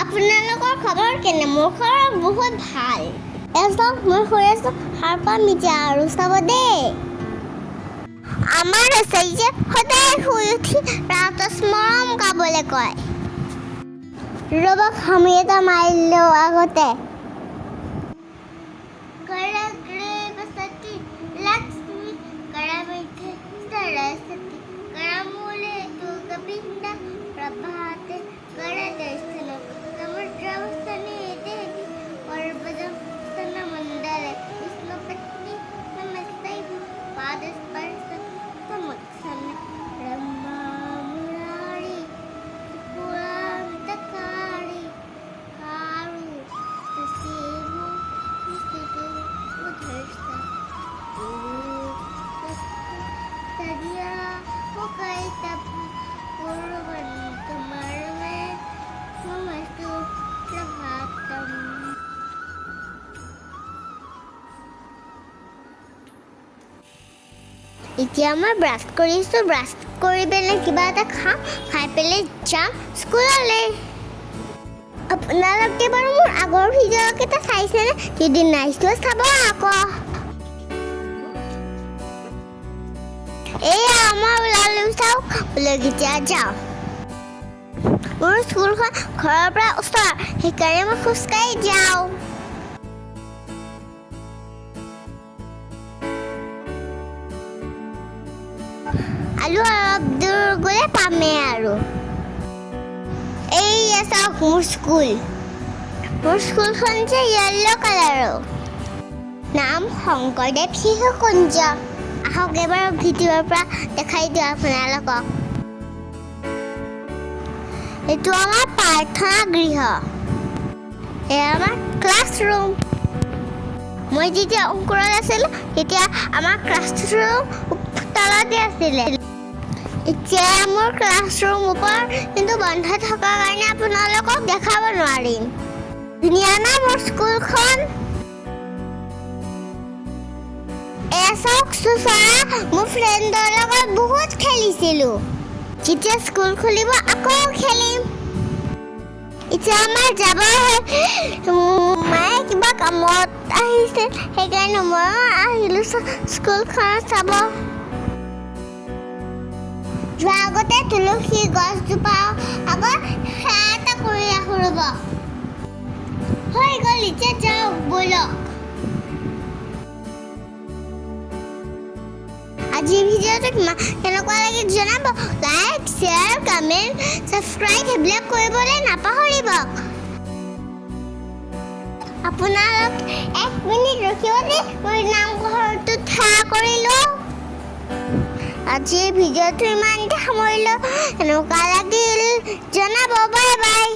আপোনালোকৰ খবৰ কেনে? মোৰ খবৰ বহুত ভাল। মই শুই আছোঁ, সাৰ পাম এতিয়া আৰু চাব দেই। আমাৰ আছে যে সদায় শুই উঠি ৰাতত মৰম গাবলৈ কয়। ৰ'বক আমি এটা মাৰি লওঁ আগতে। लक्ष्मी करमिथे सरस्वती करमूले दुर्गपिंड प्रभाते करदर्शनं समुद्रवसने देवी पर्वतं स्तनमण्डले विष्णुपत्नी नमस्ते पादस्पर्श समुत्सन्ने ब्रह्मा मुरारी पुरान्तकारी कारू ससेवो विसुतो उधर्षा सदिया वो कई तब पूर्वन तुम्हारे में नमस्तु प्रभातम। এতিয়া মই ব্ৰাছ কৰিছোঁ, ব্ৰাছ কৰি পেলাই কিবা এটা খাম, খাই পেলাই যাম স্কুললৈ। আপোনালোকে বাৰু মোৰ আগৰ ভিডিঅ'কেইটা চাইছেনে? যদি নাইচোৱা চাব আকৌ। এয়া মই ওলালোঁ, চাওক বোলে এতিয়া যাওঁ। মোৰ স্কুলখন ঘৰৰ পৰা ওচৰ, সেইকাৰণে মই খোজকাঢ়ি যাওঁ। আৰু অলপ দূৰ গ'লে পামেই আৰু। এইয়া চাওক মোৰ স্কুল। মোৰ স্কুলখন যে য়েল্ল' কালাৰৰ, নাম শংকৰদেৱ শিশু কুঞ্জ। আহক এবাৰ ভিডিঅ'ৰ পৰা দেখাই দিওঁ আপোনালোকক। এইটো আমাৰ প্ৰাৰ্থনা গৃহ, এয়া আমাৰ ক্লাছৰুম। মই যেতিয়া অংকুৰত আছিলোঁ তেতিয়া আমাৰ ক্লাছৰুম তলতে আছিলে। এতিয়া মোৰ ক্লাছৰুম ওপৰত, কিন্তু বন্ধ থকাৰ কাৰণে আপোনালোকক দেখাব নোৱাৰিম। ধুনীয়া না মোৰ স্কুলখন? চাওক চুচৰা, মোৰ ফ্ৰেণ্ডৰ লগত বহুত খেলিছিলোঁ। যেতিয়া স্কুল খুলিব আকৌ খেলিম। এতিয়া আমাৰ যাব হ'ল, মায়ে কিবা কামত আহিছে, সেইকাৰণে মই আহিলোঁ স্কুলখনত চাব। যোৱাৰ আগতে তুলসী গছজোপা আগত সেৱা এটা কৰি ৰাখোঁ ৰ'ব। হৈ গ'ল, এতিয়া যাওক ব'লক। আজিৰ ভিডিঅ'টো কেনেকুৱা লাগিল জনাব। লাইক, শ্বেয়াৰ, কমেণ্ট, ছাবস্ক্ৰাইব সেইবিলাক কৰিবলৈ নাপাহৰিব। আপোনালোক 1 মিনিট ৰখিবনে? মই নামঘৰটো সেৱা কৰি লওঁ। আজিৰ ভিডিঅ'টো ইমানতে সামৰিলোঁ। কেনেকুৱা লাগিল জনাব। Bye bye.